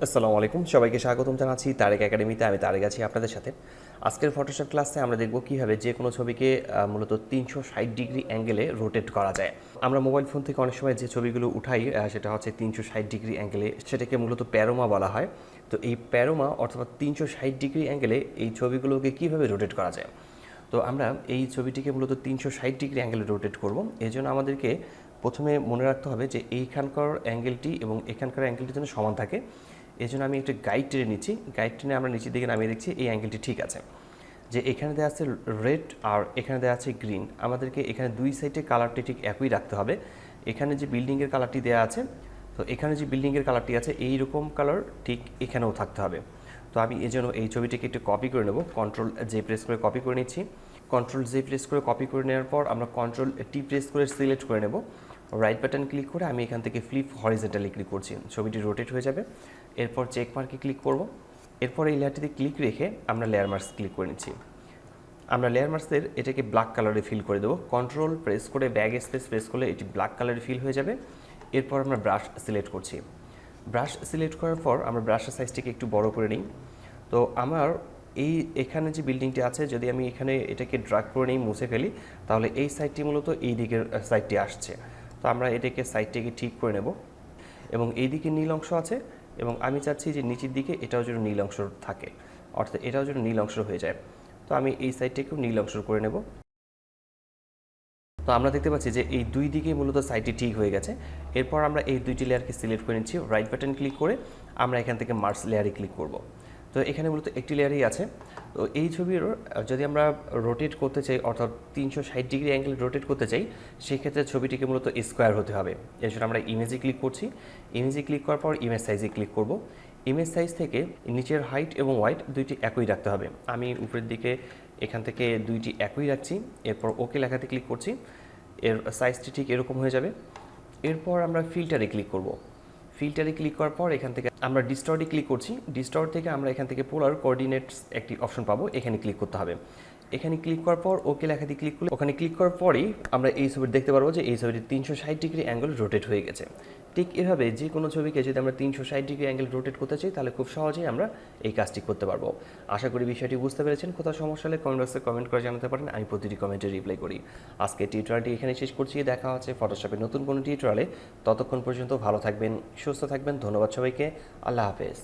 আসসালামু আলাইকুম, সবাইকে স্বাগতম জানাচ্ছি তারেক একাডেমিতে। আমি তারেক আছি আপনাদের সাথে। আজকের ফটোশপ ক্লাসে আমরা দেখব কীভাবে যে কোনো ছবিকে মূলত 360 ডিগ্রি অ্যাঙ্গেলে রোটেট করা যায়। আমরা মোবাইল ফোন থেকে অনেক সময় যে ছবিগুলো উঠাই সেটা হচ্ছে 360 ডিগ্রি অ্যাঙ্গেলে, সেটাকে মূলত প্যারোমা বলা হয়। তো এই প্যারোমা অথবা 360 ডিগ্রি অ্যাঙ্গেলে এই ছবিগুলোকে কীভাবে রোটেট করা যায়। তো আমরা এই ছবিটিকে মূলত 360 ডিগ্রি অ্যাঙ্গেলে রোটেট করব। এই জন্য আমাদেরকে প্রথমে মনে রাখতে হবে যে এইখানকার অ্যাঙ্গেলটি এবং এখানকার অ্যাঙ্গেলটি যেন সমান থাকে। এই জন্য আমি একটা গাইড টেনে নিচ্ছি। গাইড টেনে আমরা নিচের দিকে নামিয়ে দেখছি এই অ্যাঙ্গেলটি ঠিক আছে। যে এখানে দেওয়া আছে রেড আর এখানে দেওয়া আছে গ্রিন, আমাদেরকে এখানে দুই সাইডে কালারটি ঠিক একই রাখতে হবে। এখানে যে বিল্ডিংয়ের কালারটি দেওয়া আছে, তো এখানে যে বিল্ডিংয়ের কালারটি আছে এইরকম কালার ঠিক এখানেও থাকতে হবে। তো আমি এই জন্য এই ছবিটিকে একটু কপি করে নেব। কন্ট্রোল জে প্রেস করে কপি করে নিচ্ছি। কন্ট্রোল জে প্রেস করে কপি করে নেওয়ার পর আমরা কন্ট্রোল টি প্রেস করে সিলেক্ট করে নেব। রাইট বাটন ক্লিক করে আমি এখান থেকে ফ্লিপ হরিজন্টালি ক্লিক করছি, ছবিটি রোটেট হয়ে যাবে। এরপর চেক মার্কে ক্লিক করব। এরপর এই লেয়ারটিতে ক্লিক রেখে আমরা লেয়ার মার্কস ক্লিক করে নিচ্ছি। আমরা লেয়ার মার্কসের এটাকে ব্ল্যাক কালারে ফিল করে দেবো। কন্ট্রোল প্রেস করে ব্যাক স্পেস প্রেস করলে এটি ব্ল্যাক কালারে ফিল হয়ে যাবে। এরপর আমরা ব্রাশ সিলেক্ট করছি। ব্রাশ সিলেক্ট করার পর আমরা ব্রাশের সাইজটিকে একটু বড় করে নিই। তো আমার এখানে যে বিল্ডিংটি আছে, যদি আমি এখানে এটাকে ড্র্যাগ করে নিই, মুছে ফেলি, তাহলে এই সাইডটি মূলত এই দিকের সাইডটি আসছে। তো আমরা এটাকে সাইডটিকে ঠিক করে নেব। এবং এই দিকে নীল অংশ আছে এবং আমি চাচ্ছি যে নিচের দিকে এটাও যেন নীল অংশ থাকে, অর্থাৎ এটাও যেন নীল অংশ হয়ে যায়। তো আমি এই সাইডটাকেও নীল অংশ করে নেব। তো আমরা দেখতে পাচ্ছি যে এই দুই দিকে মূলত সাইডটি ঠিক হয়ে গেছে। এরপর আমরা এই দুইটি লেয়ারকে সিলেক্ট করে নিচ্ছি। রাইট বাটন ক্লিক করে আমরা এখান থেকে মার্জ লেয়ারে ক্লিক করব। তো এখানে মূলত একটি লেয়ারই আছে। তো এই ছবির যদি আমরা রোটেট করতে চাই, অর্থাৎ 360 ডিগ্রি অ্যাঙ্গেল রোটেট করতে চাই, সেক্ষেত্রে ছবিটিকে মূলত স্কোয়ার হতে হবে। এর জন্য আমরা ইমেজে ক্লিক করছি। ইমেজে ক্লিক করার পর ইমেজ সাইজে ক্লিক করব। ইমেজ সাইজ থেকে নিচের হাইট এবং ওয়াইড দুইটি একই রাখতে হবে। আমি উপরের দিকে এখান থেকে দুইটি একই রাখছি। এরপর ওকে লেখাতে ক্লিক করছি। এর সাইজটি ঠিক এরকম হয়ে যাবে। এরপর আমরা ফিল্টারে ক্লিক করব। ফিল্টারে ক্লিক করার পর এখান থেকে আমরা ডিস্টর্টে ক্লিক করছি। ডিস্টর্ট থেকে আমরা এখান থেকে পোলার কোঅর্ডিনেটস একটি অপশন পাবো, এখানে ক্লিক করতে হবে। এখানে ক্লিক করার পর ওকে লেখাতে ক্লিক করলে ওখানে ক্লিক করার পরেই আমরা এই ছবিটি দেখতে পারবো যে এই ছবিটি 360 ডিগ্রি অ্যাঙ্গেল রোটেট হয়ে গেছে। ঠিক এভাবে যে কোনো ছবিকে যদি আমরা 360 ডিগ্রি অ্যাঙ্গেল রোটেট করতে চাই, তাহলে খুব সহজেই আমরা এই কাজটি করতে পারবো। আশা করি বিষয়টি বুঝতে পেরেছেন। কোথাও সমস্যা হলে কমেন্ট বক্সে কমেন্ট করে জানাতে পারেন, আমি প্রতিটি কমেন্টে রিপ্লাই করি। আজকে টিউটোরিয়ালটি এখানে শেষ করছি। দেখা হচ্ছে ফটোশপের নতুন কোনো টিউটোরিয়ালে। ততক্ষণ পর্যন্ত ভালো থাকবেন, সুস্থ থাকবেন। ধন্যবাদ সবাইকে। আল্লাহ হাফেজ।